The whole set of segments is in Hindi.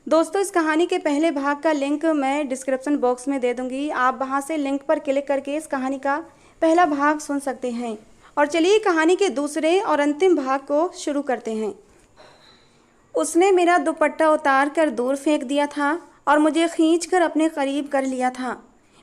दोस्तों, इस कहानी के पहले भाग का लिंक मैं डिस्क्रिप्शन बॉक्स में दे दूंगी। आप वहां से लिंक पर क्लिक करके इस कहानी का पहला भाग सुन सकते हैं। और चलिए कहानी के दूसरे और अंतिम भाग को शुरू करते हैं। उसने मेरा दुपट्टा उतार कर दूर फेंक दिया था और मुझे खींच कर अपने करीब कर लिया था।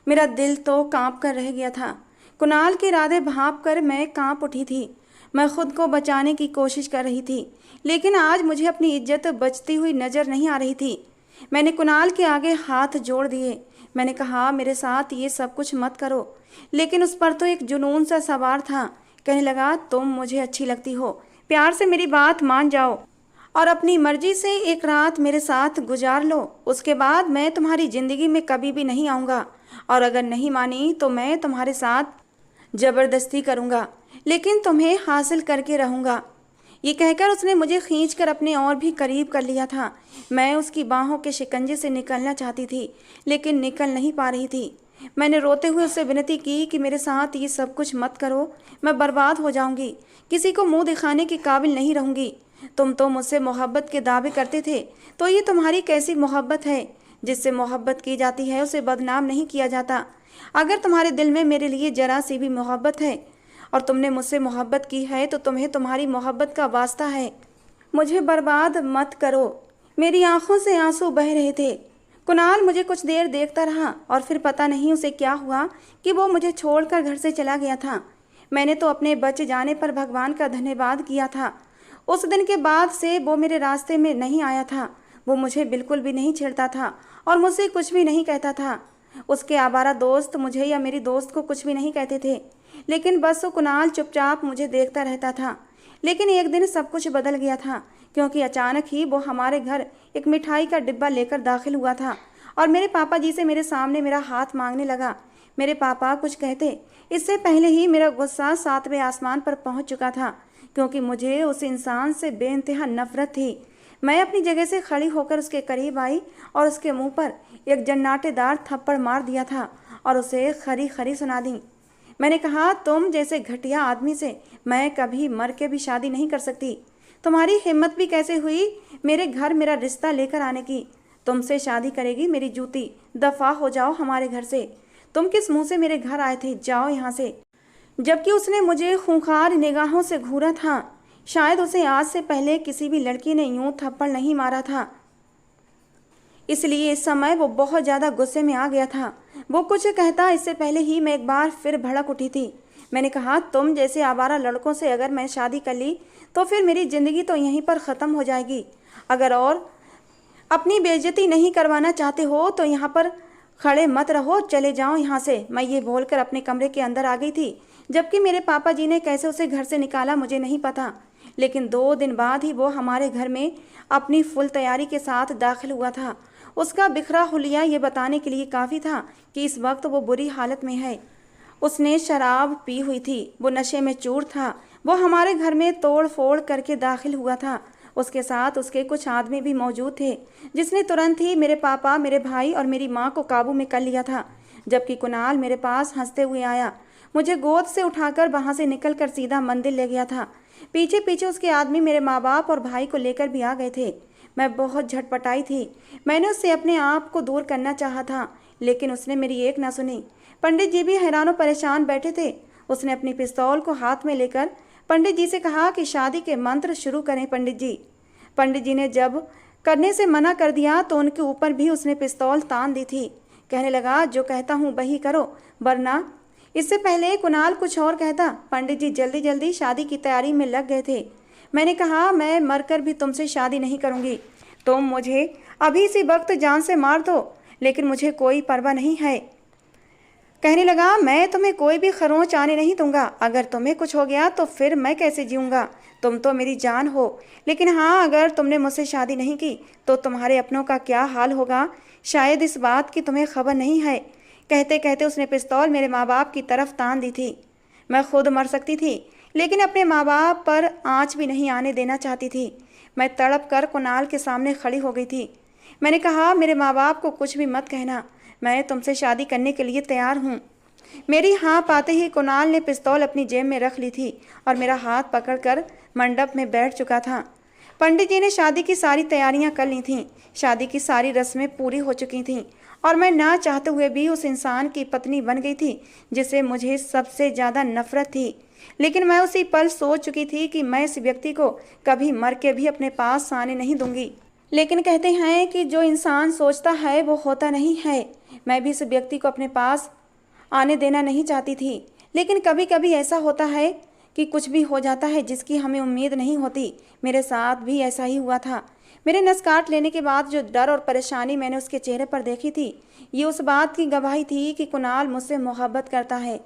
मेरा दिल तो कांप कर रह गया था। कुणाल के इरादे भांप कर मैं कांप उठी थी। मैं खुद को बचाने की कोशिश कर रही थी, लेकिन आज मुझे अपनी इज्जत बचती हुई नजर नहीं आ रही थी। मैंने कुणाल के आगे हाथ जोड़ दिए। मैंने कहा, मेरे साथ ये सब कुछ मत करो। लेकिन उस पर तो एक जुनून सा सवार था। कहने लगा, तुम मुझे अच्छी लगती हो, प्यार से मेरी बात मान जाओ और अपनी मर्जी से एक रात मेरे साथ गुजार लो। उसके बाद मैं तुम्हारी जिंदगी में कभी भी नहीं आऊँगा, और अगर नहीं मानी तो मैं तुम्हारे साथ जबरदस्ती करूँगा, लेकिन तुम्हें हासिल करके रहूँगा। ये कहकर उसने मुझे खींचकर अपने और भी करीब कर लिया था। मैं उसकी बाहों के शिकंजे से निकलना चाहती थी, लेकिन निकल नहीं पा रही थी। मैंने रोते हुए उससे विनती की कि मेरे साथ ये सब कुछ मत करो, मैं बर्बाद हो जाऊंगी, किसी को मुंह दिखाने के काबिल नहीं रहूंगी। तुम तो मुझसे मोहब्बत के दावे करते थे, तो ये तुम्हारी कैसी मोहब्बत है? जिससे मोहब्बत की जाती है उसे बदनाम नहीं किया जाता। अगर तुम्हारे दिल में मेरे लिए जरा सी भी मोहब्बत है और तुमने मुझसे मोहब्बत की है तो तुम्हें तुम्हारी मोहब्बत का वास्ता है। मुझे बर्बाद मत करो। मेरी आंखों से आंसू बह रहे थे। कुणाल मुझे कुछ देर देखता रहा और फिर पता नहीं उसे क्या हुआ कि वो मुझे छोड़कर घर से चला गया था। मैंने तो अपने बच जाने पर भगवान का धन्यवाद किया था। उस दिन के बाद से वो मेरे रास्ते में नहीं आया था। वो मुझे बिल्कुल भी नहीं छेड़ता था और मुझसे कुछ भी नहीं कहता था। उसके आवारा दोस्त मुझे या मेरी दोस्त को कुछ भी नहीं कहते थे, लेकिन बस वो कुणाल चुपचाप मुझे देखता रहता था। लेकिन एक दिन सब कुछ बदल गया था, क्योंकि अचानक ही वो हमारे घर एक मिठाई का डिब्बा लेकर दाखिल हुआ था और मेरे पापा जी से मेरे सामने मेरा हाथ मांगने लगा। मेरे पापा कुछ कहते इससे पहले ही मेरा गुस्सा 7वें आसमान पर पहुंच चुका था, क्योंकि मुझे उस इंसान से बेइंतहा नफरत थी। मैं अपनी जगह से खड़ी होकर उसके करीब आई और उसके मुंह पर एक जन्नाटेदार थप्पड़ मार दिया था और उसे खरी खरी सुना दी। मैंने कहा, तुम जैसे घटिया आदमी से मैं कभी मर के भी शादी नहीं कर सकती। तुम्हारी हिम्मत भी कैसे हुई मेरे घर मेरा रिश्ता लेकर आने की? तुमसे शादी करेगी मेरी जूती, दफा हो जाओ हमारे घर से। तुम किस मुंह से मेरे घर आए थे? जाओ यहाँ से। जबकि उसने मुझे खूंखार निगाहों से घूरा था। शायद उसे आज से पहले किसी भी लड़की ने यूं थप्पड़ नहीं मारा था, इसलिए इस समय वो बहुत ज़्यादा गुस्से में आ गया था। वो कुछ कहता इससे पहले ही मैं एक बार फिर भड़क उठी थी। मैंने कहा, तुम जैसे आवारा लड़कों से अगर मैं शादी कर ली तो फिर मेरी ज़िंदगी तो यहीं पर ख़त्म हो जाएगी। अगर और अपनी बेइज्जती नहीं करवाना चाहते हो तो यहाँ पर खड़े मत रहो, चले जाओ यहाँ से। मैं ये बोलकर अपने कमरे के अंदर आ गई थी। जबकि मेरे पापा जी ने कैसे उसे घर से निकाला मुझे नहीं पता, लेकिन 2 दिन बाद ही वो हमारे घर में अपनी फुल तैयारी के साथ दाखिल हुआ था। उसका बिखरा हुलिया ये बताने के लिए काफ़ी था कि इस वक्त वो बुरी हालत में है। उसने शराब पी हुई थी, वो नशे में चूर था। वो हमारे घर में तोड़ फोड़ करके दाखिल हुआ था। उसके साथ उसके कुछ आदमी भी मौजूद थे, जिसने तुरंत ही मेरे पापा, मेरे भाई और मेरी माँ को काबू में कर लिया था। जबकि कुणाल मेरे पास हंसते हुए आया, मुझे गोद से उठाकर वहाँ से निकलकर सीधा मंदिर ले गया था। पीछे पीछे उसके आदमी मेरे माँ बाप और भाई को लेकर भी आ गए थे। मैं बहुत झटपटाई थी। मैंने उससे अपने आप को दूर करना चाहा था, लेकिन उसने मेरी एक ना सुनी। पंडित जी भी हैरान परेशान बैठे थे। उसने अपनी पिस्तौल को हाथ में लेकर पंडित जी से कहा कि शादी के मंत्र शुरू करें पंडित जी। पंडित जी ने जब करने से मना कर दिया तो उनके ऊपर भी उसने पिस्तौल तान दी थी। कहने लगा, जो कहता हूँ वही करो, वरना। इससे पहले कुणाल कुछ और कहता, पंडित जी जल्दी जल्दी शादी की तैयारी में लग गए थे। मैंने कहा, मैं मरकर भी तुमसे शादी नहीं करूँगी। तुम मुझे अभी इसी वक्त जान से मार दो, लेकिन मुझे कोई परवाह नहीं है। कहने लगा, मैं तुम्हें कोई भी खरोंच आने नहीं दूंगा। अगर तुम्हें कुछ हो गया तो फिर मैं कैसे जीऊँगा? तुम तो मेरी जान हो। लेकिन हाँ, अगर तुमने मुझसे शादी नहीं की तो तुम्हारे अपनों का क्या हाल होगा, शायद इस बात की तुम्हें खबर नहीं है। कहते कहते उसने पिस्तौल मेरे माँ बाप की तरफ तान दी थी। मैं खुद मर सकती थी, लेकिन अपने माँ बाप पर आँच भी नहीं आने देना चाहती थी। मैं तड़प कर कुणाल के सामने खड़ी हो गई थी। मैंने कहा, मेरे माँ बाप को कुछ भी मत कहना, मैं तुमसे शादी करने के लिए तैयार हूँ। मेरी हाँ पाते ही कुणाल ने पिस्तौल अपनी जेब में रख ली थी और मेरा हाथ पकड़कर मंडप में बैठ चुका था। पंडित जी ने शादी की सारी तैयारियां कर ली थीं। शादी की सारी रस्में पूरी हो चुकी थीं और मैं ना चाहते हुए भी उस इंसान की पत्नी बन गई थी जिससे मुझे सबसे ज़्यादा नफरत थी। लेकिन मैं उसी पल सोच चुकी थी कि मैं इस व्यक्ति को कभी मर के भी अपने पास आने नहीं दूंगी। लेकिन कहते हैं कि जो इंसान सोचता है वो होता नहीं है। मैं भी इस व्यक्ति को अपने पास आने देना नहीं चाहती थी। लेकिन कभी कभी ऐसा होता है कि कुछ भी हो जाता है जिसकी हमें उम्मीद नहीं होती। मेरे साथ भी ऐसा ही हुआ था। मेरे नस काट लेने के बाद जो डर और परेशानी मैंने उसके चेहरे पर देखी थी, ये उस बात की गवाही थी कि कुणाल मुझसे मोहब्बत करता है।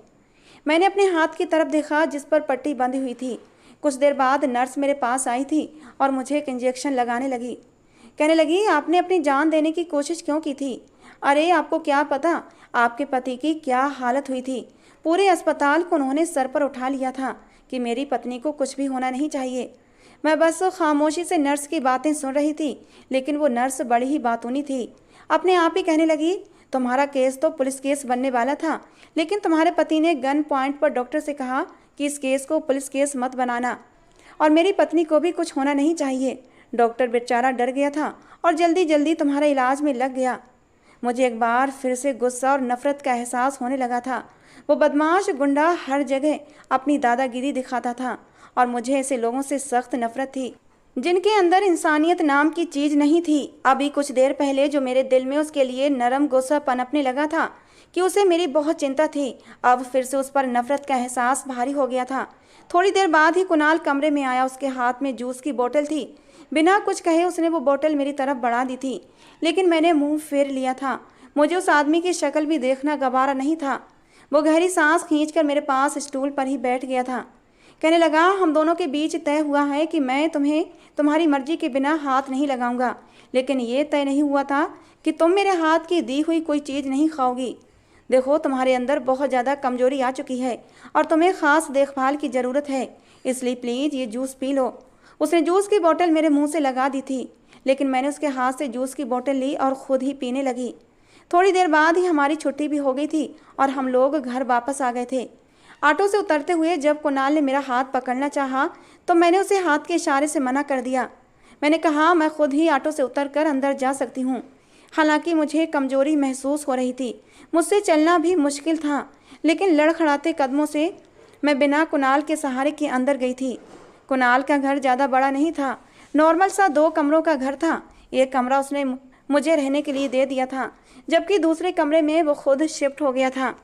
मैंने अपने हाथ की तरफ देखा जिस पर पट्टी बंधी हुई थी। कुछ देर बाद नर्स मेरे पास आई थी और मुझे एक इंजेक्शन लगाने लगी। कहने लगी, आपने अपनी जान देने की कोशिश क्यों की थी? अरे आपको क्या पता आपके पति की क्या हालत हुई थी। पूरे अस्पताल को उन्होंने सर पर उठा लिया था कि मेरी पत्नी को कुछ भी होना नहीं चाहिए। मैं बस खामोशी से नर्स की बातें सुन रही थी, लेकिन वो नर्स बड़ी ही बातूनी थी। अपने आप ही कहने लगी, तुम्हारा केस तो पुलिस केस बनने वाला था, लेकिन तुम्हारे पति ने गन पॉइंट पर डॉक्टर से कहा कि इस केस को पुलिस केस मत बनाना और मेरी पत्नी को भी कुछ होना नहीं चाहिए। डॉक्टर बेचारा डर गया था और जल्दी जल्दी तुम्हारे इलाज में लग गया। मुझे एक बार फिर से गुस्सा और नफरत का एहसास होने लगा था। वो बदमाश गुंडा हर जगह अपनी दादागिरी दिखाता था और मुझे ऐसे लोगों से सख्त नफरत थी जिनके अंदर इंसानियत नाम की चीज नहीं थी। अभी कुछ देर पहले जो मेरे दिल में उसके लिए नरम गुस्सा पनपने लगा था कि उसे मेरी बहुत चिंता थी, अब फिर से उस पर नफरत का एहसास भारी हो गया था। थोड़ी देर बाद ही कुणाल कमरे में आया। उसके हाथ में जूस की बोतल थी। बिना कुछ कहे उसने वो बोतल मेरी तरफ बढ़ा दी थी, लेकिन मैंने मुंह फेर लिया था। मुझे उस आदमी की शक्ल भी देखना गवारा नहीं था। वो गहरी सांस खींचकर मेरे पास स्टूल पर ही बैठ गया था। कहने लगा, हम दोनों के बीच तय हुआ है कि मैं तुम्हें तुम्हारी मर्जी के बिना हाथ नहीं लगाऊंगा, लेकिन ये तय नहीं हुआ था कि तुम मेरे हाथ की दी हुई कोई चीज़ नहीं खाओगी। देखो, तुम्हारे अंदर बहुत ज़्यादा कमजोरी आ चुकी है और तुम्हें ख़ास देखभाल की ज़रूरत है, इसलिए प्लीज़ ये जूस पी लो। उसने जूस की बोतल मेरे मुँह से लगा दी थी, लेकिन मैंने उसके हाथ से जूस की बोतल ली और ख़ुद ही पीने लगी। थोड़ी देर बाद ही हमारी छुट्टी भी हो गई थी और हम लोग घर वापस आ गए थे। ऑटो से उतरते हुए जब कुणाल ने मेरा हाथ पकड़ना चाहा तो मैंने उसे हाथ के इशारे से मना कर दिया। मैंने कहा, मैं खुद ही ऑटो से उतरकर अंदर जा सकती हूँ। हालांकि मुझे कमजोरी महसूस हो रही थी, मुझसे चलना भी मुश्किल था, लेकिन लड़खड़ाते कदमों से मैं बिना कुणाल के सहारे के अंदर गई थी। कुणाल का घर ज़्यादा बड़ा नहीं था, नॉर्मल सा 2 कमरों का घर था। एक कमरा उसने मुझे रहने के लिए दे दिया था, जबकि दूसरे कमरे में वो खुद शिफ्ट हो गया था।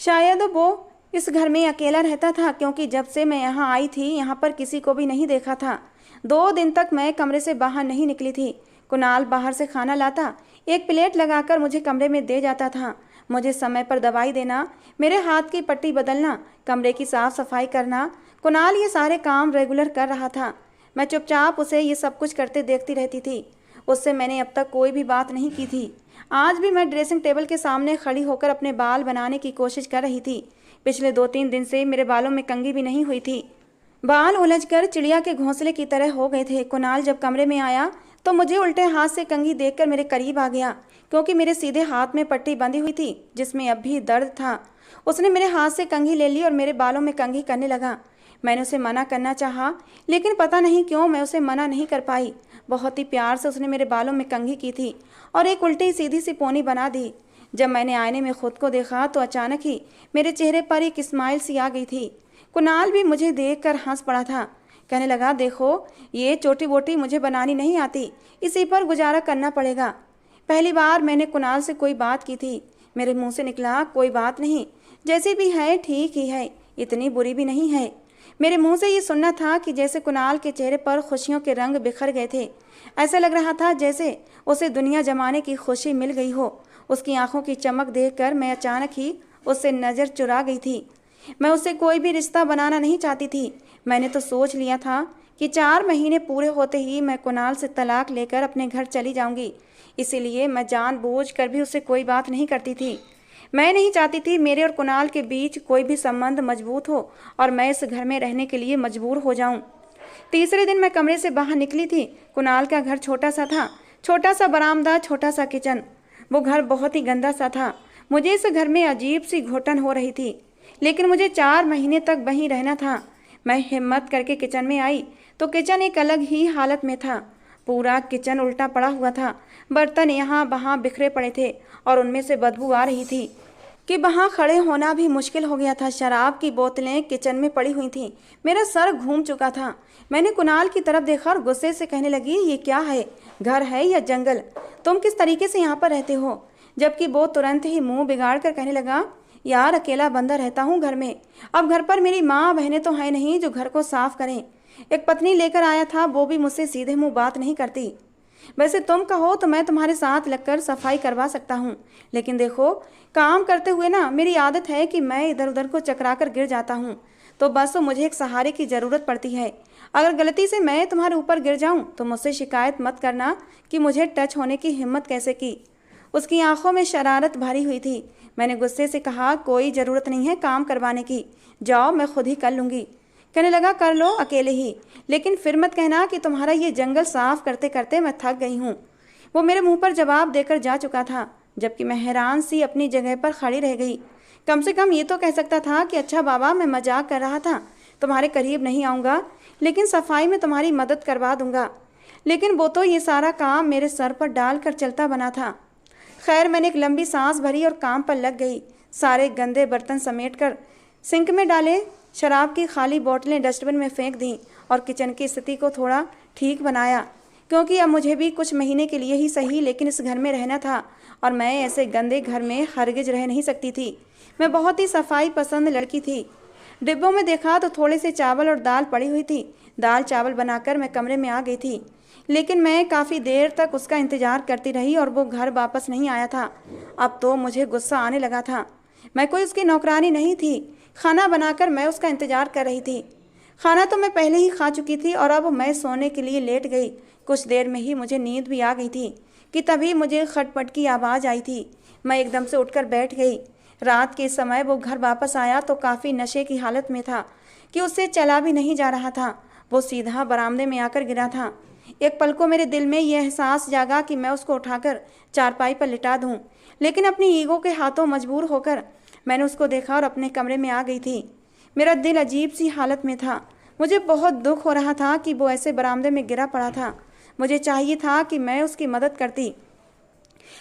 शायद वो इस घर में अकेला रहता था, क्योंकि जब से मैं यहाँ आई थी यहाँ पर किसी को भी नहीं देखा था। 2 दिन तक मैं कमरे से बाहर नहीं निकली थी। कुणाल बाहर से खाना लाता, एक प्लेट लगाकर मुझे कमरे में दे जाता था। मुझे समय पर दवाई देना, मेरे हाथ की पट्टी बदलना, कमरे की साफ सफाई करना, कुणाल ये सारे काम रेगुलर कर रहा था। मैं चुपचाप उसे ये सब कुछ करते देखती रहती थी। उससे मैंने अब तक कोई भी बात नहीं की थी। आज भी मैं ड्रेसिंग टेबल के सामने खड़ी होकर अपने बाल बनाने की कोशिश कर रही थी। पिछले 2-3 दिन से मेरे बालों में कंघी भी नहीं हुई थी। बाल उलझकर चिड़िया के घोंसले की तरह हो गए थे। कुणाल जब कमरे में आया तो मुझे उल्टे हाथ से कंघी देखकर मेरे करीब आ गया, क्योंकि मेरे सीधे हाथ में पट्टी बंधी हुई थी जिसमें अब भी दर्द था। उसने मेरे हाथ से कंघी ले ली और मेरे बालों में कंघी करने लगा। मैंने उसे मना करना चाहा, लेकिन पता नहीं क्यों मैं उसे मना नहीं कर पाई। बहुत ही प्यार से उसने मेरे बालों में कंघी की थी और एक उल्टी सीधी सी पोनी बना दी। जब मैंने आईने में खुद को देखा तो अचानक ही मेरे चेहरे पर एक स्माइल सी आ गई थी। कुणाल भी मुझे देखकर हंस पड़ा था। कहने लगा, देखो, ये छोटी बोटी मुझे बनानी नहीं आती, इसी पर गुजारा करना पड़ेगा। पहली बार मैंने कुणाल से कोई बात की थी। मेरे मुंह से निकला, कोई बात नहीं, जैसी भी है ठीक ही है, इतनी बुरी भी नहीं है। मेरे मुंह से ये सुनना था कि जैसे कुणाल के चेहरे पर खुशियों के रंग बिखर गए थे। ऐसा लग रहा था जैसे उसे दुनिया जमाने की खुशी मिल गई हो। उसकी आंखों की चमक देखकर मैं अचानक ही उससे नज़र चुरा गई थी। मैं उससे कोई भी रिश्ता बनाना नहीं चाहती थी। मैंने तो सोच लिया था कि 4 महीने पूरे होते ही मैं कुणाल से तलाक लेकर अपने घर चली जाऊंगी। इसीलिए मैं जानबूझकर भी उससे कोई बात नहीं करती थी। मैं नहीं चाहती थी मेरे और कुणाल के बीच कोई भी संबंध मजबूत हो और मैं इस घर में रहने के लिए मजबूर हो जाऊं। तीसरे दिन मैं कमरे से बाहर निकली थी। कुणाल का घर छोटा सा था, छोटा सा बरामदा, छोटा सा किचन। वो घर बहुत ही गंदा सा था। मुझे इस घर में अजीब सी घुटन हो रही थी, लेकिन मुझे 4 महीने तक वहीं रहना था। मैं हिम्मत करके किचन में आई तो किचन एक अलग ही हालत में था। पूरा किचन उल्टा पड़ा हुआ था, बर्तन यहाँ वहाँ बिखरे पड़े थे और उनमें से बदबू आ रही थी कि वहाँ खड़े होना भी मुश्किल हो गया था। शराब की बोतलें किचन में पड़ी हुई थीं। मेरा सर घूम चुका था। मैंने कुणाल की तरफ देखा और गुस्से से कहने लगी, ये क्या है, घर है या जंगल? तुम किस तरीके से यहाँ पर रहते हो? जबकि वो तुरंत ही मुंह बिगाड़ कर कहने लगा, यार अकेला बंदा रहता हूँ घर में। अब घर पर मेरी माँ बहनें तो हैं नहीं जो घर को साफ करें। एक पत्नी लेकर आया था, वो भी मुझसे सीधे मुंह बात नहीं करती। वैसे तुम कहो तो मैं तुम्हारे साथ लगकर सफाई करवा सकता हूँ, लेकिन देखो काम करते हुए ना मेरी आदत है कि मैं इधर उधर को चकरा कर गिर जाता हूँ, तो बस मुझे एक सहारे की ज़रूरत पड़ती है। अगर गलती से मैं तुम्हारे ऊपर गिर जाऊँ तो मुझसे शिकायत मत करना कि मुझे टच होने की हिम्मत कैसे की। उसकी आंखों में शरारत भरी हुई थी। मैंने गुस्से से कहा, कोई ज़रूरत नहीं है काम करवाने की, जाओ मैं खुद ही कर लूँगी। कहने लगा, कर लो अकेले ही, लेकिन फिर मत कहना कि तुम्हारा ये जंगल साफ करते करते मैं थक गई हूँ। वो मेरे मुंह पर जवाब देकर जा चुका था, जबकि मैं हैरान सी अपनी जगह पर खड़ी रह गई। कम से कम ये तो कह सकता था कि अच्छा बाबा, मैं मजाक कर रहा था, तुम्हारे करीब नहीं आऊँगा, लेकिन सफाई में तुम्हारी मदद करवा दूँगा। लेकिन वो तो ये सारा काम मेरे सर पर डाल कर चलता बना था। खैर, मैंने एक लंबी सांस भरी और काम पर लग गई। सारे गंदे बर्तन समेटकर सिंक में डाले, शराब की खाली बोतलें डस्टबिन में फेंक दी और किचन की स्थिति को थोड़ा ठीक बनाया, क्योंकि अब मुझे भी कुछ महीने के लिए ही सही लेकिन इस घर में रहना था और मैं ऐसे गंदे घर में हरगिज रह नहीं सकती थी। मैं बहुत ही सफाई पसंद लड़की थी। डिब्बों में देखा तो थोड़े से चावल और दाल पड़ी हुई थी। दाल चावल बनाकर मैं कमरे में आ गई थी, लेकिन मैं काफ़ी देर तक उसका इंतज़ार करती रही और वो घर वापस नहीं आया था। अब तो मुझे गुस्सा आने लगा था। मैं कोई उसकी नौकरानी नहीं थी। खाना बनाकर मैं उसका इंतज़ार कर रही थी। खाना तो मैं पहले ही खा चुकी थी और अब मैं सोने के लिए लेट गई। कुछ देर में ही मुझे नींद भी आ गई थी कि तभी मुझे खटपट की आवाज़ आई थी। मैं एकदम से उठकर बैठ गई। रात के समय वो घर वापस आया तो काफ़ी नशे की हालत में था कि उससे चला भी नहीं जा रहा था। वो सीधा बरामदे में आकर गिरा था। एक पल को मेरे दिल में यह एहसास जागा कि मैं उसको उठाकर चारपाई पर लिटा दूं, लेकिन अपनी ईगो के हाथों मजबूर होकर मैंने उसको देखा और अपने कमरे में आ गई थी। मेरा दिल अजीब सी हालत में था। मुझे बहुत दुख हो रहा था कि वो ऐसे बरामदे में गिरा पड़ा था। मुझे चाहिए था कि मैं उसकी मदद करती।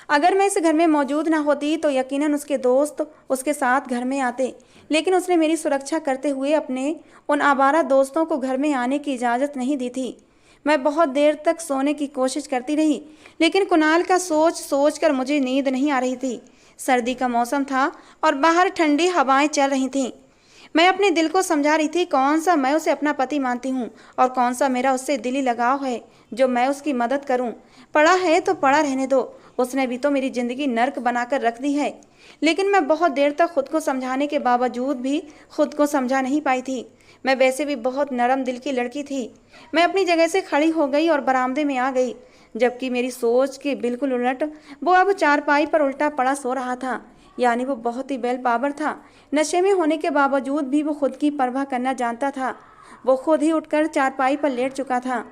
अगर मैं इस घर में मौजूद ना होती तो यकीनन उसके दोस्त उसके साथ घर में आते, लेकिन उसने मेरी सुरक्षा करते हुए अपने उन आवारा दोस्तों को घर में आने की इजाज़त नहीं दी थी। मैं बहुत देर तक सोने की कोशिश करती रही, लेकिन कुणाल का सोच सोच कर मुझे नींद नहीं आ रही थी। सर्दी का मौसम था और बाहर ठंडी हवाएं चल रही थीं। मैं अपने दिल को समझा रही थी कौन सा मैं उसे अपना पति मानती हूँ और कौन सा मेरा उससे दिली लगाव है जो मैं उसकी मदद करूँ। पड़ा है तो पड़ा रहने दो, उसने भी तो मेरी ज़िंदगी नर्क बनाकर रख दी है। लेकिन मैं बहुत देर तक खुद को समझाने के बावजूद भी खुद को समझा नहीं पाई थी। मैं वैसे भी बहुत नरम दिल की लड़की थी। मैं अपनी जगह से खड़ी हो गई और बरामदे में आ गई, जबकि मेरी सोच के बिल्कुल उलट वो अब चारपाई पर उल्टा पड़ा सो रहा था। यानी वो बहुत ही बेल पावर था। नशे में होने के बावजूद भी वो खुद की परवाह करना जानता था। वो खुद ही उठकर चारपाई पर लेट चुका था।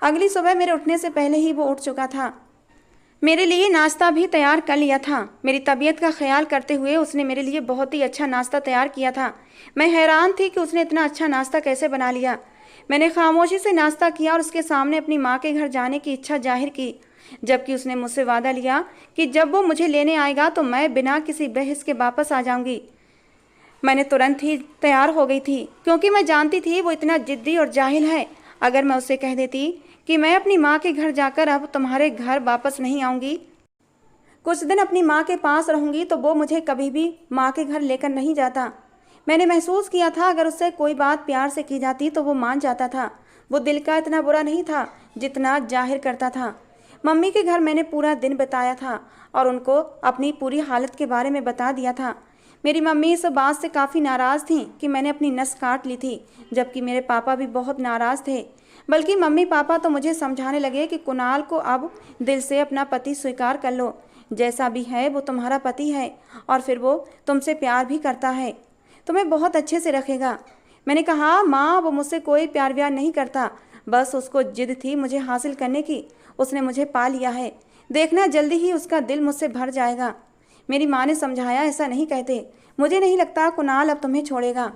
अगली सुबह मेरे उठने से पहले ही वो उठ चुका था। मेरे लिए नाश्ता भी तैयार कर लिया था। मेरी तबीयत का ख्याल करते हुए उसने मेरे लिए बहुत ही अच्छा नाश्ता तैयार किया था। मैं हैरान थी कि उसने इतना अच्छा नाश्ता कैसे बना लिया। मैंने खामोशी से नाश्ता किया और उसके सामने अपनी माँ के घर जाने की इच्छा जाहिर की, जबकि उसने मुझसे वादा लिया कि जब वो मुझे लेने आएगा तो मैं बिना किसी बहस के वापस आ जाऊंगी। मैंने तुरंत ही तैयार हो गई थी, क्योंकि मैं जानती थी वो इतना जिद्दी और जाहिल है। अगर मैं उससे कह देती कि मैं अपनी माँ के घर जाकर अब तुम्हारे घर वापस नहीं आऊँगी, कुछ दिन अपनी माँ के पास रहूँगी, तो वो मुझे कभी भी माँ के घर लेकर नहीं जाता। मैंने महसूस किया था अगर उससे कोई बात प्यार से की जाती तो वो मान जाता था। वो दिल का इतना बुरा नहीं था जितना जाहिर करता था। मम्मी के घर मैंने पूरा दिन बिताया था और उनको अपनी पूरी हालत के बारे में बता दिया था। मेरी मम्मी इस बात से काफ़ी नाराज़ थी कि मैंने अपनी नस काट ली थी, जबकि मेरे पापा भी बहुत नाराज़ थे। बल्कि मम्मी पापा तो मुझे समझाने लगे कि कुणाल को अब दिल से अपना पति स्वीकार कर लो। जैसा भी है वो तुम्हारा पति है और फिर वो तुमसे प्यार भी करता है, तुम्हें बहुत अच्छे से रखेगा। मैंने कहा, माँ वो मुझसे कोई प्यार व्यार नहीं करता, बस उसको जिद थी मुझे हासिल करने की। उसने मुझे पा लिया है, देखना जल्दी ही उसका दिल मुझसे भर जाएगा। मेरी माँ ने समझाया, ऐसा नहीं कहते, मुझे नहीं लगता कुणाल अब तुम्हें छोड़ेगा।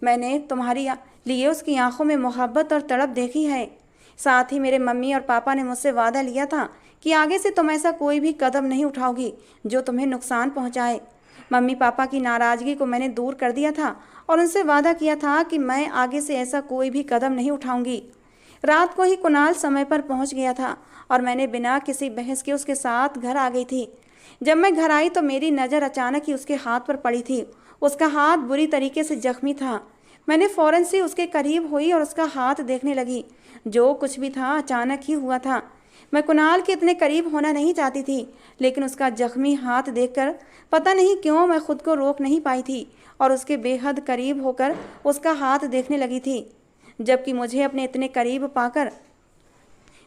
मैंने तुम्हारी लिए उसकी आंखों में मोहब्बत और तड़प देखी है। साथ ही मेरे मम्मी और पापा ने मुझसे वादा लिया था कि आगे से तुम ऐसा कोई भी कदम नहीं उठाओगी जो तुम्हें नुकसान पहुंचाए। मम्मी पापा की नाराज़गी को मैंने दूर कर दिया था और उनसे वादा किया था कि मैं आगे से ऐसा कोई भी कदम नहीं उठाऊंगी। रात को ही कुणाल समय पर पहुंच गया था और मैंने बिना किसी बहस के उसके साथ घर आ गई थी। जब मैं घर आई तो मेरी नज़र अचानक ही उसके हाथ पर पड़ी थी। उसका हाथ बुरी तरीके से जख्मी था। मैंने फ़ौरन से उसके करीब हुई और उसका हाथ देखने लगी। जो कुछ भी था अचानक ही हुआ था। मैं कुणाल के इतने करीब होना नहीं चाहती थी, लेकिन उसका जख्मी हाथ देखकर पता नहीं क्यों मैं खुद को रोक नहीं पाई थी और उसके बेहद करीब होकर उसका हाथ देखने लगी थी। जबकि मुझे अपने इतने करीब पाकर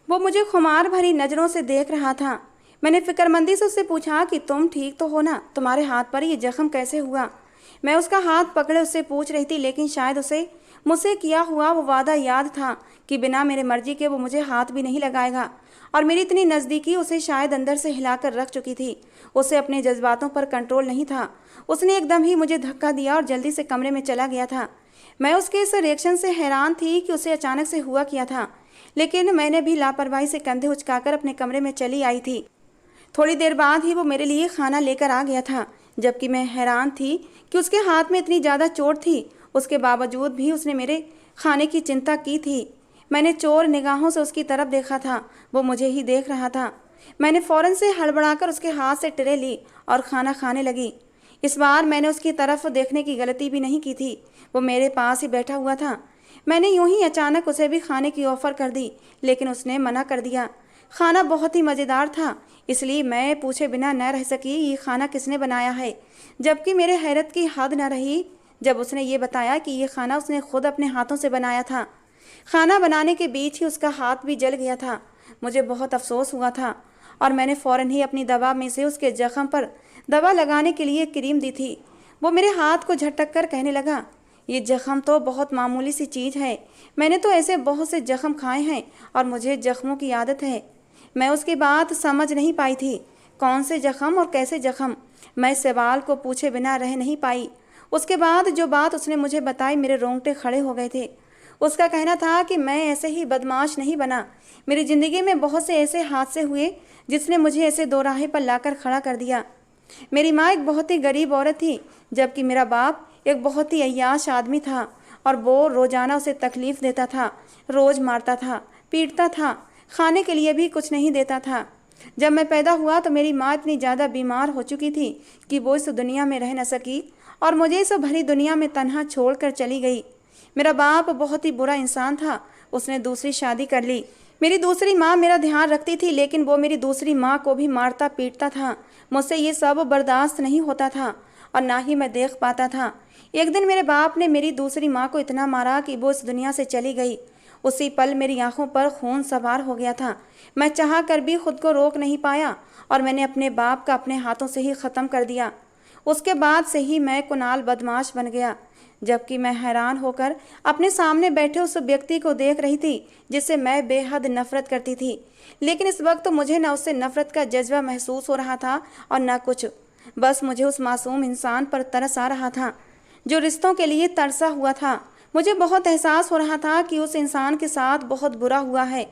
वो मुझे खुमार भरी नज़रों से देख रहा था। मैंने फिक्रमंदी से उससे पूछा कि तुम ठीक तो हो ना, तुम्हारे हाथ पर ये जख्म कैसे हुआ। मैं उसका हाथ पकड़े उससे पूछ रही थी, लेकिन शायद उसे मुझसे किया हुआ वो वादा याद था कि बिना मेरे मर्जी के वो मुझे हाथ भी नहीं लगाएगा, और मेरी इतनी नज़दीकी उसे शायद अंदर से हिलाकर रख चुकी थी। उसे अपने जज्बातों पर कंट्रोल नहीं था। उसने एकदम ही मुझे धक्का दिया और जल्दी से कमरे में चला गया था। मैं उसके इस रिएक्शन से हैरान थी कि उसे अचानक से हुआ क्या था, लेकिन मैंने भी लापरवाही से कंधे उचकाकर अपने कमरे में चली आई थी। थोड़ी देर बाद ही वो मेरे लिए खाना लेकर आ गया था, जबकि मैं हैरान थी कि उसके हाथ में इतनी ज़्यादा चोट थी। उसके बावजूद भी उसने मेरे खाने की चिंता की थी। मैंने चोर निगाहों से उसकी तरफ देखा था, वो मुझे ही देख रहा था। मैंने फ़ौरन से हड़बड़ाकर उसके हाथ से ट्रे ली और खाना खाने लगी। इस बार मैंने उसकी तरफ देखने की गलती भी नहीं की थी। वो मेरे पास ही बैठा हुआ था। मैंने यूं ही अचानक उसे भी खाने की ऑफ़र कर दी, लेकिन उसने मना कर दिया। खाना बहुत ही मज़ेदार था, इसलिए मैं पूछे बिना न रह सकी ये खाना किसने बनाया है। जबकि मेरे हैरत की हद न रही जब उसने ये बताया कि ये खाना उसने खुद अपने हाथों से बनाया था। खाना बनाने के बीच ही उसका हाथ भी जल गया था। मुझे बहुत अफसोस हुआ था और मैंने फ़ौरन ही अपनी दवा में से उसके जख्म पर दवा लगाने के लिए क्रीम दी थी। वो मेरे हाथ को झटक कर कहने लगा, ये जख्म तो बहुत मामूली सी चीज़ है, मैंने तो ऐसे बहुत से जख्म खाए हैं और मुझे जख्मों की आदत है। मैं उसकी बात समझ नहीं पाई थी। कौन से जख्म और कैसे जख्म, मैं सवाल को पूछे बिना रह नहीं पाई। उसके बाद जो बात उसने मुझे बताई, मेरे रोंगटे खड़े हो गए थे। उसका कहना था कि मैं ऐसे ही बदमाश नहीं बना, मेरी ज़िंदगी में बहुत से ऐसे हादसे हुए जिसने मुझे ऐसे दोराहे पर लाकर खड़ा कर दिया। मेरी माँ एक बहुत ही गरीब औरत थी, जबकि मेरा बाप एक बहुत ही अय्याश आदमी था और वो रोज़ाना उसे तकलीफ़ देता था, रोज़ मारता था, पीटता था, खाने के लिए भी कुछ नहीं देता था। जब मैं पैदा हुआ तो मेरी माँ इतनी ज़्यादा बीमार हो चुकी थी कि वो इस दुनिया में रह न सकी और मुझे इस भरी दुनिया में तन्हा छोड़कर चली गई। मेरा बाप बहुत ही बुरा इंसान था, उसने दूसरी शादी कर ली। मेरी दूसरी माँ मेरा ध्यान रखती थी, लेकिन वो मेरी दूसरी माँ को भी मारता पीटता था। मुझसे ये सब बर्दाश्त नहीं होता था और ना ही मैं देख पाता था। एक दिन मेरे बाप ने मेरी दूसरी माँ को इतना मारा कि वो इस दुनिया से चली गई। उसी पल मेरी आंखों पर खून सवार हो गया था। मैं चाह कर भी खुद को रोक नहीं पाया और मैंने अपने बाप का अपने हाथों से ही ख़त्म कर दिया। उसके बाद से ही मैं कुणाल बदमाश बन गया। जबकि मैं हैरान होकर अपने सामने बैठे उस व्यक्ति को देख रही थी जिससे मैं बेहद नफरत करती थी, लेकिन इस वक्त मुझे न उससे नफरत का जज्बा महसूस हो रहा था और न कुछ। बस मुझे उस मासूम इंसान पर तरस आ रहा था जो रिश्तों के लिए तरसा हुआ था। मुझे बहुत एहसास हो रहा था कि उस इंसान के साथ बहुत बुरा हुआ है।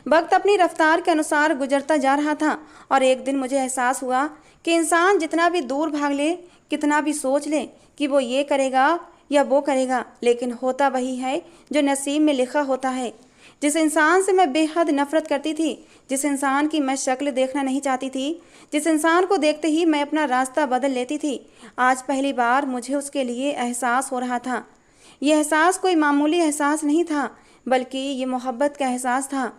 वक्त अपनी रफ्तार के अनुसार गुजरता जा रहा था और एक दिन मुझे एहसास हुआ कि इंसान जितना भी दूर भाग ले, कितना भी सोच ले कि वो ये करेगा या वो करेगा, लेकिन होता वही है जो नसीब में लिखा होता है। जिस इंसान से मैं बेहद नफरत करती थी, जिस इंसान की मैं शक्ल देखना नहीं चाहती थी, जिस इंसान को देखते ही मैं अपना रास्ता बदल लेती थी, आज पहली बार मुझे उसके लिए एहसास हो रहा था। यह एहसास कोई मामूली एहसास नहीं था, बल्कि ये मोहब्बत का एहसास था।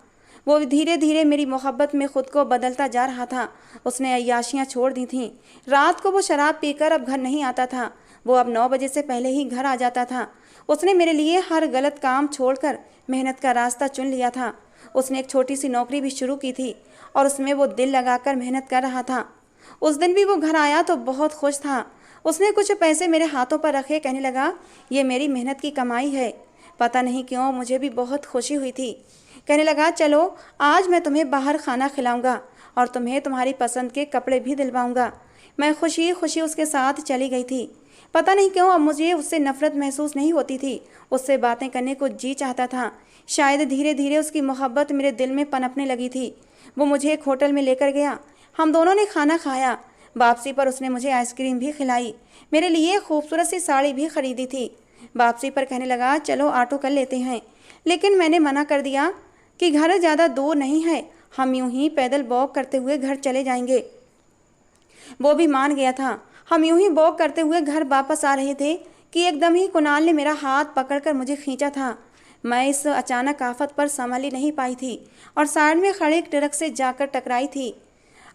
वो धीरे धीरे मेरी मोहब्बत में ख़ुद को बदलता जा रहा था। उसने अय्याशियाँ छोड़ दी थीं। रात को वो शराब पीकर अब घर नहीं आता था। वो अब 9 बजे से पहले ही घर आ जाता था। उसने मेरे लिए हर गलत काम छोड़कर मेहनत का रास्ता चुन लिया था। उसने एक छोटी सी नौकरी भी शुरू की थी और उसमें वो दिल लगाकर मेहनत कर रहा था। उस दिन भी वो घर आया तो बहुत खुश था। उसने कुछ पैसे मेरे हाथों पर रखे, कहने लगा, ये मेरी मेहनत की कमाई है। पता नहीं क्यों मुझे भी बहुत खुशी हुई थी। कहने लगा, चलो आज मैं तुम्हें बाहर खाना खिलाऊंगा और तुम्हें तुम्हारी पसंद के कपड़े भी दिलवाऊंगा। मैं खुशी खुशी उसके साथ चली गई थी। पता नहीं क्यों अब मुझे उससे नफरत महसूस नहीं होती थी। उससे बातें करने को जी चाहता था। शायद धीरे धीरे उसकी मोहब्बत मेरे दिल में पनपने लगी थी। वो मुझे एक होटल में लेकर गया। हम दोनों ने खाना खाया। वापसी पर उसने मुझे आइसक्रीम भी खिलाई। मेरे लिए खूबसूरत सी साड़ी भी खरीदी थी। वापसी पर कहने लगा, चलो ऑटो कर लेते हैं। लेकिन मैंने मना कर दिया कि घर ज़्यादा दूर नहीं है, हम यूं ही पैदल वॉक करते हुए घर चले जाएंगे। वो भी मान गया था। हम यूं ही वॉक करते हुए घर वापस आ रहे थे कि एकदम ही कुणाल ने मेरा हाथ पकड़कर मुझे खींचा था। मैं इस अचानक आफत पर संभल ही नहीं पाई थी और साइड में खड़े एक ट्रक से जाकर टकराई थी।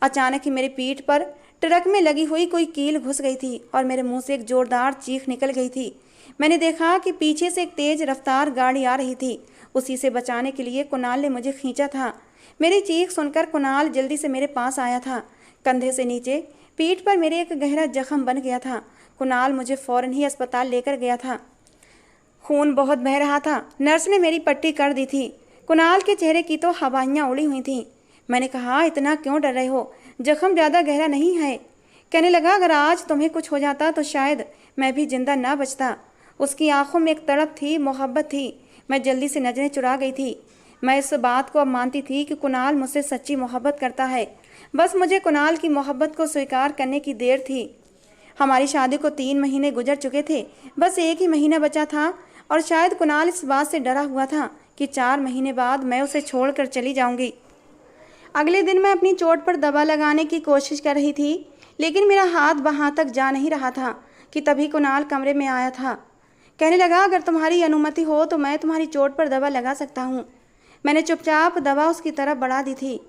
अचानक ही मेरी पीठ पर ट्रक में लगी हुई कोई कील घुस गई थी और मेरे मुंह से एक जोरदार चीख निकल गई थी। मैंने देखा कि पीछे से एक तेज रफ्तार गाड़ी आ रही थी। उसी से बचाने के लिए कुणाल ने मुझे खींचा था। मेरी चीख सुनकर कुणाल जल्दी से मेरे पास आया था। कंधे से नीचे पीठ पर मेरे एक गहरा जख्म बन गया था। कुणाल मुझे फौरन ही अस्पताल लेकर गया था। खून बहुत बह रहा था। नर्स ने मेरी पट्टी कर दी थी। कुणाल के चेहरे की तो हवाइयाँ उड़ी हुई थीं। मैंने कहा, इतना क्यों डर रहे हो? जख्म ज़्यादा गहरा नहीं है। कहने लगा, अगर आज तुम्हें कुछ हो जाता तो शायद मैं भी जिंदा ना बचता। उसकी आंखों में एक तड़प थी, मोहब्बत थी। मैं जल्दी से नजरें चुरा गई थी। मैं इस बात को अब मानती थी कि कुणाल मुझसे सच्ची मोहब्बत करता है। बस मुझे कुणाल की मोहब्बत को स्वीकार करने की देर थी। हमारी शादी को 3 महीने गुजर चुके थे। बस एक ही महीना बचा था और शायद कुणाल इस बात से डरा हुआ था कि 4 महीने बाद मैं उसे छोड़कर चली जाऊंगी। अगले दिन मैं अपनी चोट पर दवा लगाने की कोशिश कर रही थी, लेकिन मेरा हाथ वहाँ तक जा नहीं रहा था कि तभी कुणाल कमरे में आया था। कहने लगा, अगर तुम्हारी अनुमति हो तो मैं तुम्हारी चोट पर दवा लगा सकता हूँ। मैंने चुपचाप दवा उसकी तरफ बढ़ा दी थी।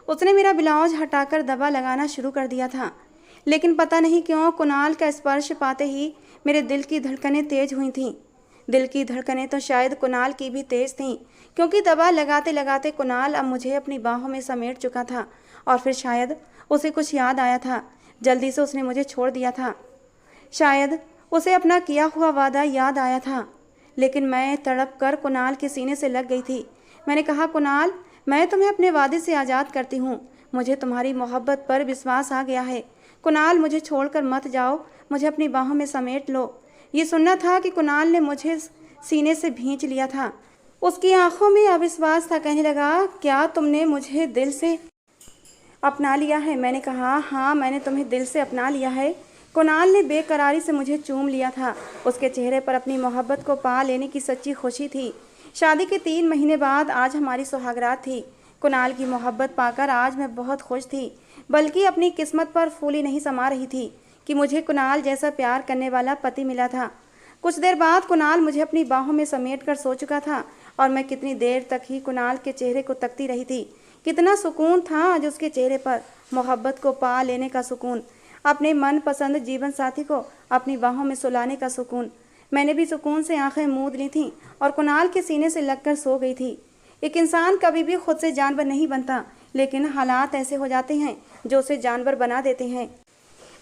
उसने मेरा ब्लाउज हटाकर दवा लगाना शुरू कर दिया था, लेकिन पता नहीं क्यों कुणाल का स्पर्श पाते ही मेरे दिल की धड़कनें तेज हुई थीं। दिल की धड़कनें तो शायद कुणाल की भी तेज थीं, क्योंकि दवा लगाते लगाते कुणाल अब मुझे अपनी बाहों में समेट चुका था। और फिर शायद उसे कुछ याद आया था। जल्दी से उसने मुझे छोड़ दिया था। शायद उसे अपना किया हुआ वादा याद आया था। लेकिन मैं तड़प कर कुणाल के सीने से लग गई थी। मैंने कहा, कुणाल, मैं तुम्हें अपने वादे से आज़ाद करती हूँ। मुझे तुम्हारी मोहब्बत पर विश्वास आ गया है। कुणाल, मुझे छोड़कर मत जाओ, मुझे अपनी बाहों में समेट लो। ये सुनना था कि कुणाल ने मुझे सीने से भींच लिया था। उसकी आंखों में अविश्वास था। कहने लगा, क्या तुमने मुझे दिल से अपना लिया है? मैंने कहा, हाँ, मैंने तुम्हें दिल से अपना लिया है। कुणाल ने बेकरारी से मुझे चूम लिया था। उसके चेहरे पर अपनी मोहब्बत को पा लेने की सच्ची खुशी थी। शादी के 3 महीने बाद आज हमारी सुहागरात थी। कुणाल की मोहब्बत पाकर आज मैं बहुत खुश थी, बल्कि अपनी किस्मत पर फूली नहीं समा रही थी कि मुझे कुणाल जैसा प्यार करने वाला पति मिला था। कुछ देर बाद कुणाल मुझे अपनी बाहों में समेट कर सो चुका था और मैं कितनी देर तक ही कुणाल के चेहरे को तकती रही थी। कितना सुकून था आज उसके चेहरे पर, मोहब्बत को पा लेने का सुकून, अपने मनपसंद जीवन साथी को अपनी बाहों में सुलाने का सुकून। मैंने भी सुकून से आंखें मूंद ली थीं और कुणाल के सीने से लगकर सो गई थी। एक इंसान कभी भी खुद से जानवर नहीं बनता, लेकिन हालात ऐसे हो जाते हैं जो उसे जानवर बना देते हैं।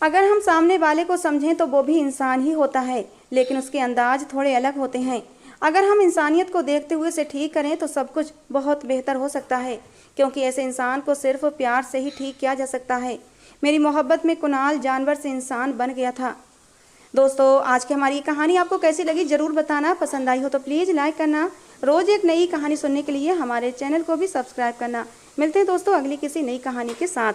अगर हम सामने वाले को समझें तो वो भी इंसान ही होता है, लेकिन उसके अंदाज थोड़े अलग होते हैं। अगर हम इंसानियत को देखते हुए उसे ठीक करें तो सब कुछ बहुत बेहतर हो सकता है, क्योंकि ऐसे इंसान को सिर्फ प्यार से ही ठीक किया जा सकता है। मेरी मोहब्बत में कुणाल जानवर से इंसान बन गया था। दोस्तों, आज की हमारी कहानी आपको कैसी लगी ज़रूर बताना। पसंद आई हो तो प्लीज़ लाइक करना। रोज़ एक नई कहानी सुनने के लिए हमारे चैनल को भी सब्सक्राइब करना। मिलते हैं दोस्तों अगली किसी नई कहानी के साथ।